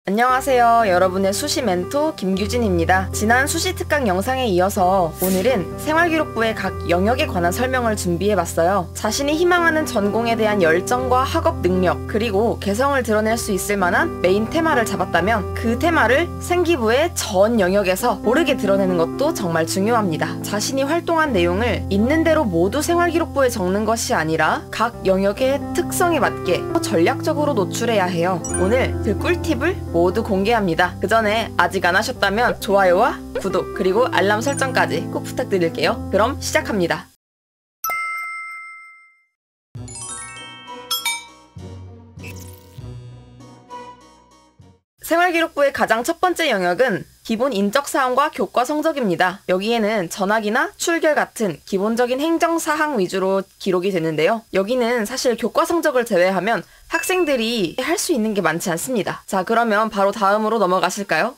안녕하세요. 여러분의 수시 멘토 김규진입니다. 지난 수시 특강 영상에 이어서 오늘은 생활기록부의 각 영역에 관한 설명을 준비해봤어요. 자신이 희망하는 전공에 대한 열정과 학업 능력, 그리고 개성을 드러낼 수 있을 만한 메인 테마를 잡았다면 그 테마를 생기부의 전 영역에서 고르게 드러내는 것도 정말 중요합니다. 자신이 활동한 내용을 있는 대로 모두 생활기록부에 적는 것이 아니라 각 영역의 특성에 맞게 전략적으로 노출해야 해요. 오늘 그 꿀팁을 모두 공개합니다. 그 전에 아직 안 하셨다면 좋아요와 구독 그리고 알람 설정까지 꼭 부탁드릴게요. 그럼 시작합니다. 생활기록부의 가장 첫 번째 영역은 기본 인적사항과 교과 성적입니다. 여기에는 전학이나 출결 같은 기본적인 행정사항 위주로 기록이 되는데요. 여기는 사실 교과 성적을 제외하면 학생들이 할 수 있는 게 많지 않습니다. 자, 그러면 바로 다음으로 넘어가실까요?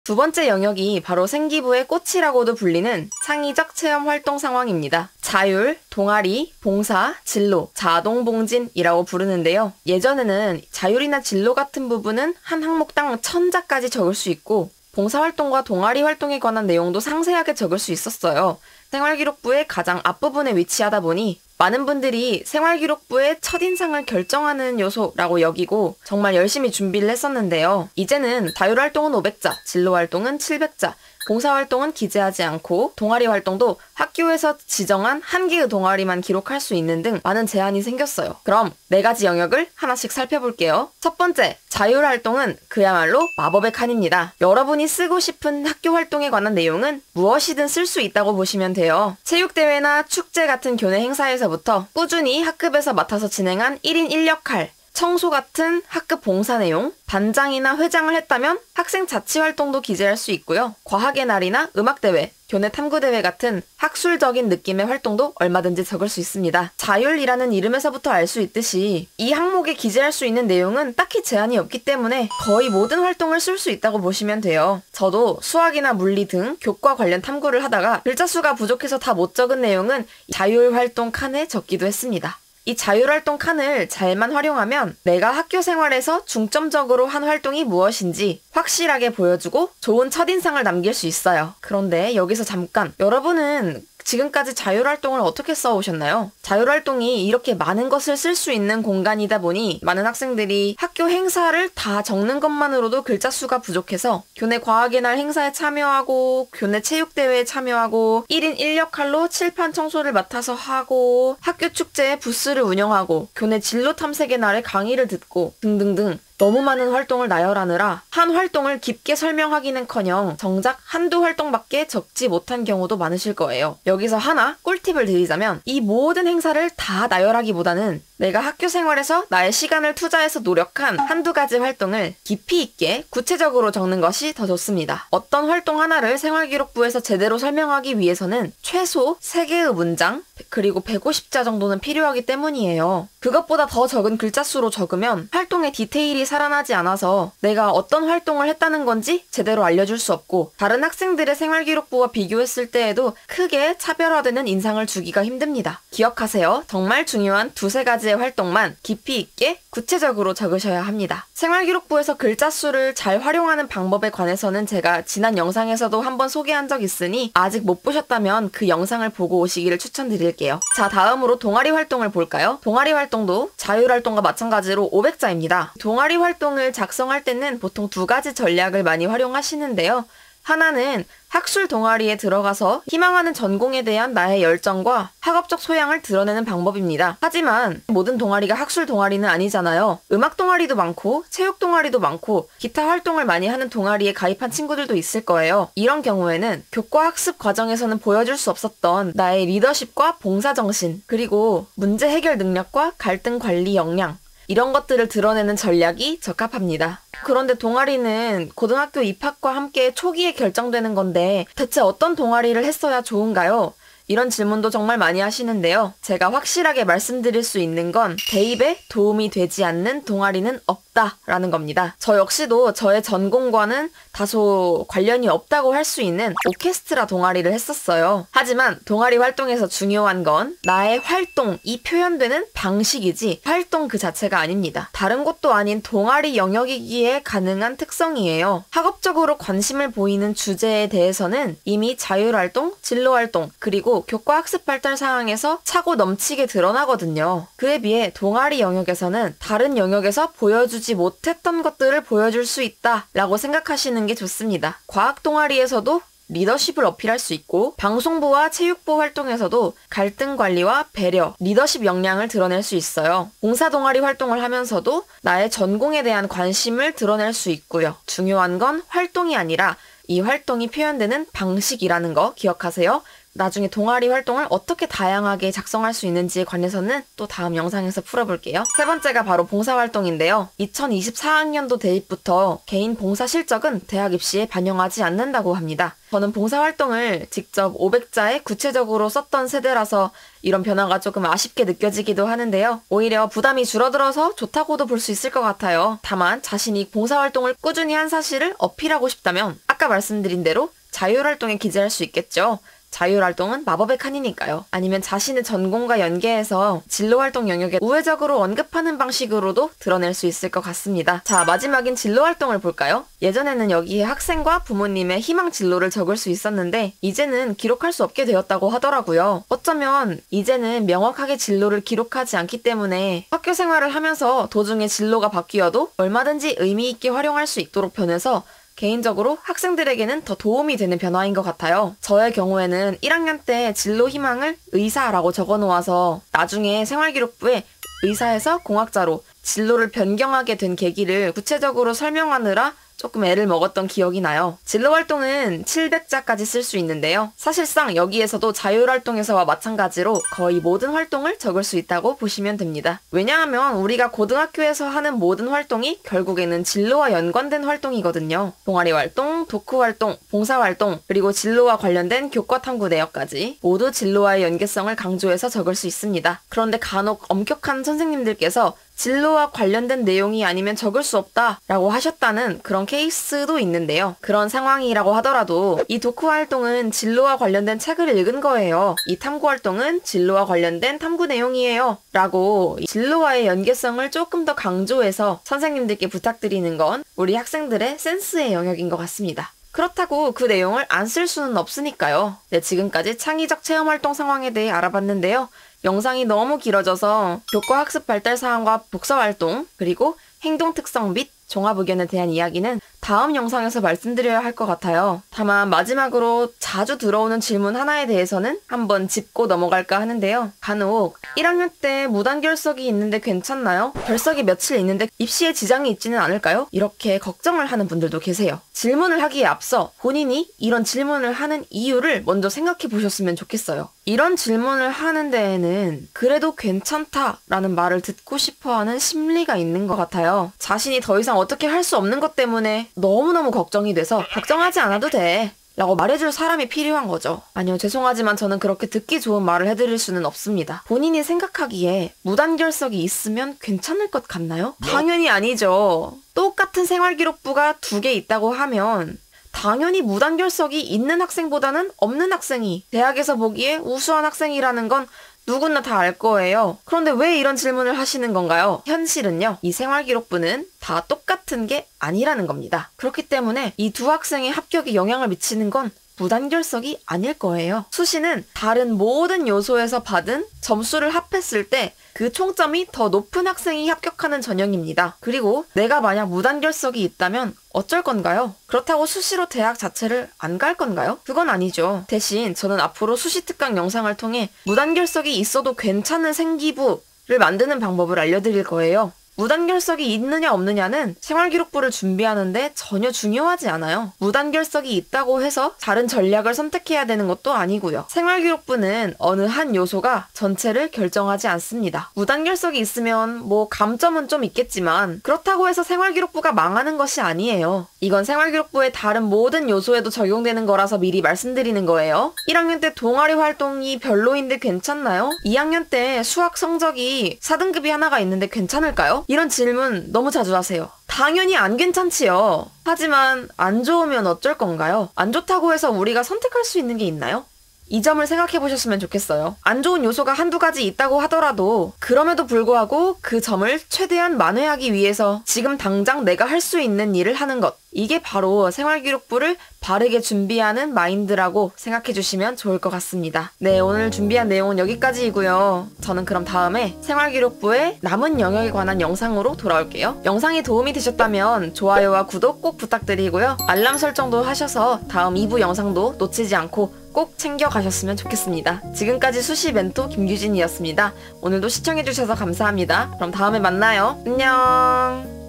두 번째 영역이 바로 생기부의 꽃이라고도 불리는 창의적 체험 활동 상황입니다. 자율, 동아리, 봉사, 진로, 자동봉진이라고 부르는데요. 예전에는 자율이나 진로 같은 부분은 한 항목당 1000자까지 적을 수 있고 봉사활동과 동아리 활동에 관한 내용도 상세하게 적을 수 있었어요. 생활기록부의 가장 앞부분에 위치하다 보니 많은 분들이 생활기록부의 첫인상을 결정하는 요소라고 여기고 정말 열심히 준비를 했었는데요. 이제는 자율활동은 500자, 진로활동은 700자, 봉사활동은 기재하지 않고 동아리 활동도 학교에서 지정한 한 개의 동아리만 기록할 수 있는 등 많은 제한이 생겼어요. 그럼 4가지 영역을 하나씩 살펴볼게요. 첫 번째, 자율활동은 그야말로 마법의 칸입니다. 여러분이 쓰고 싶은 학교 활동에 관한 내용은 무엇이든 쓸 수 있다고 보시면 돼요. 체육대회나 축제 같은 교내 행사에서부터 꾸준히 학급에서 맡아서 진행한 1인 1역할, 청소 같은 학급 봉사 내용, 반장이나 회장을 했다면 학생 자치활동도 기재할 수 있고요. 과학의 날이나 음악대회, 교내 탐구대회 같은 학술적인 느낌의 활동도 얼마든지 적을 수 있습니다. 자율이라는 이름에서부터 알 수 있듯이 이 항목에 기재할 수 있는 내용은 딱히 제한이 없기 때문에 거의 모든 활동을 쓸 수 있다고 보시면 돼요. 저도 수학이나 물리 등 교과 관련 탐구를 하다가 글자 수가 부족해서 다 못 적은 내용은 자율활동 칸에 적기도 했습니다. 이 자율활동 칸을 잘만 활용하면 내가 학교 생활에서 중점적으로 한 활동이 무엇인지 확실하게 보여주고 좋은 첫인상을 남길 수 있어요. 그런데 여기서 잠깐, 여러분은 지금까지 자율활동을 어떻게 써오셨나요? 자율활동이 이렇게 많은 것을 쓸 수 있는 공간이다 보니 많은 학생들이 학교 행사를 다 적는 것만으로도 글자 수가 부족해서 교내 과학의 날 행사에 참여하고 교내 체육대회에 참여하고 1인 1역할로 칠판 청소를 맡아서 하고 학교 축제에 부스를 운영하고 교내 진로 탐색의 날에 강의를 듣고 등등등 너무 많은 활동을 나열하느라 한 활동을 깊게 설명하기는커녕 정작 한두 활동밖에 적지 못한 경우도 많으실 거예요. 여기서 하나 꿀팁을 드리자면 이 모든 행사를 다 나열하기보다는 내가 학교 생활에서 나의 시간을 투자해서 노력한 한두 가지 활동을 깊이 있게 구체적으로 적는 것이 더 좋습니다. 어떤 활동 하나를 생활기록부에서 제대로 설명하기 위해서는 최소 3개의 문장 그리고 150자 정도는 필요하기 때문이에요. 그것보다 더 적은 글자 수로 적으면 활동의 디테일이 살아나지 않아서 내가 어떤 활동을 했다는 건지 제대로 알려줄 수 없고 다른 학생들의 생활기록부와 비교했을 때에도 크게 차별화되는 인상을 주기가 힘듭니다. 기억하세요. 정말 중요한 2-3가지의 활동만 깊이 있게 구체적으로 적으셔야 합니다. 생활기록부에서 글자 수를 잘 활용하는 방법에 관해서는 제가 지난 영상에서도 한번 소개한 적 있으니 아직 못 보셨다면 그 영상을 보고 오시기를 추천드릴게요. 자, 다음으로 동아리 활동을 볼까요? 동아리 활동도 자율활동과 마찬가지로 500자입니다. 동아리 활동을 작성할 때는 보통 2가지 전략을 많이 활용하시는데요. 하나는 학술 동아리에 들어가서 희망하는 전공에 대한 나의 열정과 학업적 소양을 드러내는 방법입니다. 하지만 모든 동아리가 학술 동아리는 아니잖아요. 음악 동아리도 많고 체육 동아리도 많고 기타 활동을 많이 하는 동아리에 가입한 친구들도 있을 거예요. 이런 경우에는 교과 학습 과정에서는 보여줄 수 없었던 나의 리더십과 봉사정신, 그리고 문제 해결 능력과 갈등 관리 역량, 이런 것들을 드러내는 전략이 적합합니다. 그런데 동아리는 고등학교 입학과 함께 초기에 결정되는 건데 대체 어떤 동아리를 했어야 좋은가요? 이런 질문도 정말 많이 하시는데요. 제가 확실하게 말씀드릴 수 있는 건 대입에 도움이 되지 않는 동아리는 없다라는 겁니다. 저 역시도 저의 전공과는 다소 관련이 없다고 할 수 있는 오케스트라 동아리를 했었어요. 하지만 동아리 활동에서 중요한 건 나의 활동이 표현되는 방식이지 활동 그 자체가 아닙니다. 다른 곳도 아닌 동아리 영역이기에 가능한 특성이에요. 학업적으로 관심을 보이는 주제에 대해서는 이미 자율활동, 진로활동, 그리고 교과학습 발달 상황에서 차고 넘치게 드러나거든요. 그에 비해 동아리 영역에서는 다른 영역에서 보여주지 못했던 것들을 보여줄 수 있다라고 생각하시는 게 좋습니다. 과학 동아리에서도 리더십을 어필할 수 있고 방송부와 체육부 활동에서도 갈등 관리와 배려, 리더십 역량을 드러낼 수 있어요. 봉사 동아리 활동을 하면서도 나의 전공에 대한 관심을 드러낼 수 있고요. 중요한 건 활동이 아니라 이 활동이 표현되는 방식이라는 거 기억하세요. 나중에 동아리 활동을 어떻게 다양하게 작성할 수 있는지에 관해서는 또 다음 영상에서 풀어볼게요. 세 번째가 바로 봉사활동인데요. 2024학년도 대입부터 개인 봉사 실적은 대학 입시에 반영하지 않는다고 합니다. 저는 봉사활동을 직접 500자에 구체적으로 썼던 세대라서 이런 변화가 조금 아쉽게 느껴지기도 하는데요. 오히려 부담이 줄어들어서 좋다고도 볼 수 있을 것 같아요. 다만 자신이 봉사활동을 꾸준히 한 사실을 어필하고 싶다면 아까 말씀드린 대로 자율활동에 기재할 수 있겠죠. 자율활동은 마법의 칸이니까요. 아니면 자신의 전공과 연계해서 진로활동 영역에 우회적으로 언급하는 방식으로도 드러낼 수 있을 것 같습니다. 자, 마지막인 진로활동을 볼까요? 예전에는 여기에 학생과 부모님의 희망 진로를 적을 수 있었는데 이제는 기록할 수 없게 되었다고 하더라고요. 어쩌면 이제는 명확하게 진로를 기록하지 않기 때문에 학교 생활을 하면서 도중에 진로가 바뀌어도 얼마든지 의미 있게 활용할 수 있도록 변해서 개인적으로 학생들에게는 더 도움이 되는 변화인 것 같아요. 저의 경우에는 1학년 때 진로 희망을 의사라고 적어놓아서 나중에 생활기록부에 의사에서 공학자로 진로를 변경하게 된 계기를 구체적으로 설명하느라 조금 애를 먹었던 기억이 나요. 진로활동은 700자까지 쓸 수 있는데요. 사실상 여기에서도 자율활동에서와 마찬가지로 거의 모든 활동을 적을 수 있다고 보시면 됩니다. 왜냐하면 우리가 고등학교에서 하는 모든 활동이 결국에는 진로와 연관된 활동이거든요. 동아리 활동, 독후 활동, 봉사 활동, 그리고 진로와 관련된 교과 탐구 내역까지 모두 진로와의 연계성을 강조해서 적을 수 있습니다. 그런데 간혹 엄격한 선생님들께서 진로와 관련된 내용이 아니면 적을 수 없다라고 하셨다는 그런 케이스도 있는데요. 그런 상황이라고 하더라도 이 독후 활동은 진로와 관련된 책을 읽은 거예요. 이 탐구 활동은 진로와 관련된 탐구 내용이에요. 라고 진로와의 연계성을 조금 더 강조해서 선생님들께 부탁드리는 건 우리 학생들의 센스의 영역인 것 같습니다. 그렇다고 그 내용을 안 쓸 수는 없으니까요. 네, 지금까지 창의적 체험활동 상황에 대해 알아봤는데요. 영상이 너무 길어져서 교과 학습 발달 사항과 독서 활동, 그리고 행동 특성 및 종합 의견에 대한 이야기는 다음 영상에서 말씀드려야 할 것 같아요. 다만 마지막으로 자주 들어오는 질문 하나에 대해서는 한번 짚고 넘어갈까 하는데요. 간혹 1학년 때 무단결석이 있는데 괜찮나요? 결석이 며칠 있는데 입시에 지장이 있지는 않을까요? 이렇게 걱정을 하는 분들도 계세요. 질문을 하기에 앞서 본인이 이런 질문을 하는 이유를 먼저 생각해 보셨으면 좋겠어요. 이런 질문을 하는 데에는 그래도 괜찮다라는 말을 듣고 싶어하는 심리가 있는 것 같아요. 자신이 더 이상 어떻게 할 수 없는 것 때문에 너무너무 걱정이 돼서 걱정하지 않아도 돼 라고 말해줄 사람이 필요한 거죠. 아니요, 죄송하지만 저는 그렇게 듣기 좋은 말을 해드릴 수는 없습니다. 본인이 생각하기에 무단결석이 있으면 괜찮을 것 같나요? 당연히 아니죠. 똑같은 생활기록부가 2개 있다고 하면 당연히 무단결석이 있는 학생보다는 없는 학생이 대학에서 보기에 우수한 학생이라는 건 누구나 다 알 거예요. 그런데 왜 이런 질문을 하시는 건가요? 현실은요, 이 생활기록부는 다 똑같은 게 아니라는 겁니다. 그렇기 때문에 이 두 학생의 합격에 영향을 미치는 건 무단결석이 아닐 거예요. 수시는 다른 모든 요소에서 받은 점수를 합했을 때 그 총점이 더 높은 학생이 합격하는 전형입니다. 그리고 내가 만약 무단결석이 있다면 어쩔 건가요? 그렇다고 수시로 대학 자체를 안 갈 건가요? 그건 아니죠. 대신 저는 앞으로 수시 특강 영상을 통해 무단결석이 있어도 괜찮은 생기부를 만드는 방법을 알려드릴 거예요. 무단결석이 있느냐 없느냐는 생활기록부를 준비하는데 전혀 중요하지 않아요. 무단결석이 있다고 해서 다른 전략을 선택해야 되는 것도 아니고요. 생활기록부는 어느 한 요소가 전체를 결정하지 않습니다. 무단결석이 있으면 뭐 감점은 좀 있겠지만 그렇다고 해서 생활기록부가 망하는 것이 아니에요. 이건 생활기록부의 다른 모든 요소에도 적용되는 거라서 미리 말씀드리는 거예요. 1학년 때 동아리 활동이 별로인데 괜찮나요? 2학년 때 수학 성적이 4등급이 하나가 있는데 괜찮을까요? 이런 질문 너무 자주 하세요. 당연히 안 괜찮지요. 하지만 안 좋으면 어쩔 건가요? 안 좋다고 해서 우리가 선택할 수 있는 게 있나요? 이 점을 생각해 보셨으면 좋겠어요. 안 좋은 요소가 한두 가지 있다고 하더라도 그럼에도 불구하고 그 점을 최대한 만회하기 위해서 지금 당장 내가 할 수 있는 일을 하는 것. 이게 바로 생활기록부를 바르게 준비하는 마인드라고 생각해 주시면 좋을 것 같습니다. 네, 오늘 준비한 내용은 여기까지이고요. 저는 그럼 다음에 생활기록부의 남은 영역에 관한 영상으로 돌아올게요. 영상이 도움이 되셨다면 좋아요와 구독 꼭 부탁드리고요. 알람 설정도 하셔서 다음 2부 영상도 놓치지 않고 꼭 챙겨가셨으면 좋겠습니다. 지금까지 수시 멘토 김유진이었습니다. 오늘도 시청해주셔서 감사합니다. 그럼 다음에 만나요. 안녕.